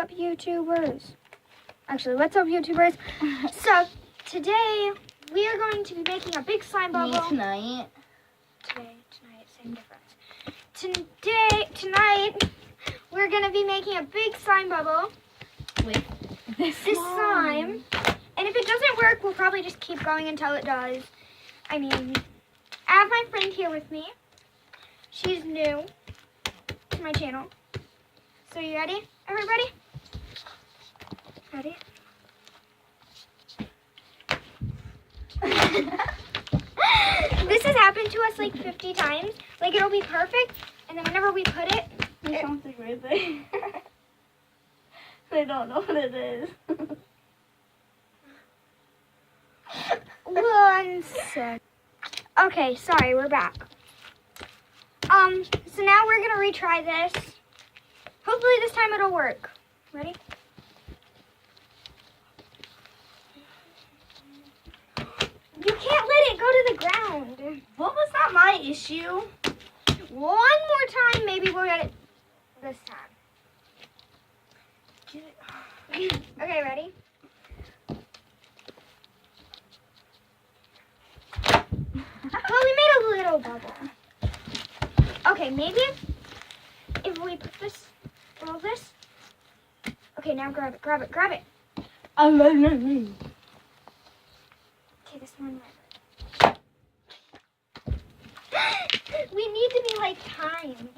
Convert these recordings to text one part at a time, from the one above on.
up, YouTubers? Actually, what's up, YouTubers? So, today, we are going to be making a big slime bubble. Tonight, Same difference. Tonight, we're going to be making a big slime bubble. with This slime. And if it doesn't work, we'll probably just keep going until it does. I mean, I have my friend here with me. She's new to my channel. So you ready, everybody? Ready? This has happened to us like 50 times. Like it'll be perfect, and then whenever we put it, There's something right there. I don't know what it is. one sec. Okay, sorry, we're back. So now we're gonna retry this. Hopefully this time it'll work. Ready? You can't let it go to the ground. What was not my issue? One more time, maybe we'll get it this time. Okay, ready? Well, we made a little bubble. Okay, maybe if we put this, roll this. Okay, now grab it, grab it, grab it. Okay, this one. We need to be like timed.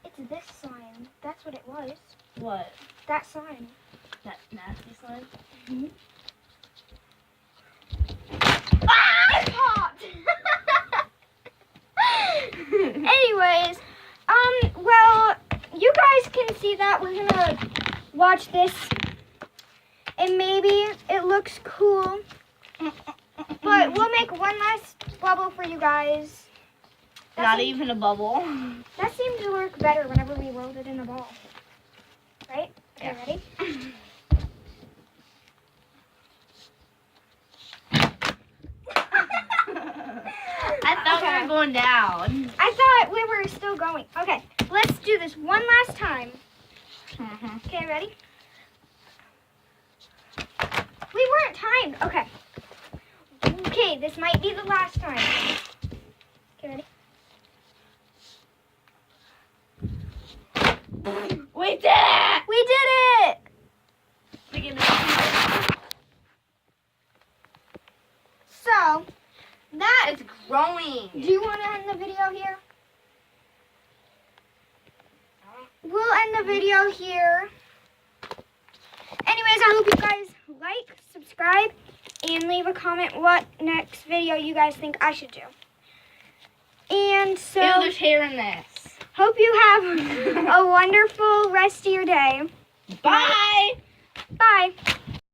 It's this slime. That's what it was. What? That slime. That nasty slime? Mm-hmm. Ah, it's hot. Anyways, well, you guys can see that. We're gonna watch this, and maybe it looks cool. But we'll make one last bubble for you guys. Not even a bubble. That seemed to work better whenever we rolled it in a ball. Right? Okay, Yeah. ready? I thought we Okay. were going down. I thought we were still going. Okay, let's do this one last time. Okay, ready? We weren't timed. Okay. Okay, this might be the last time. Okay, ready? We did it! We did it! Look at this. So, that. It's growing. Do you want to end the video here? We'll end the video here. Anyways, I hope you guys like, subscribe, and leave a comment what next video you guys think I should do. And so, Ew, there's hair in this. hope you have a wonderful rest of your day. Bye! Bye.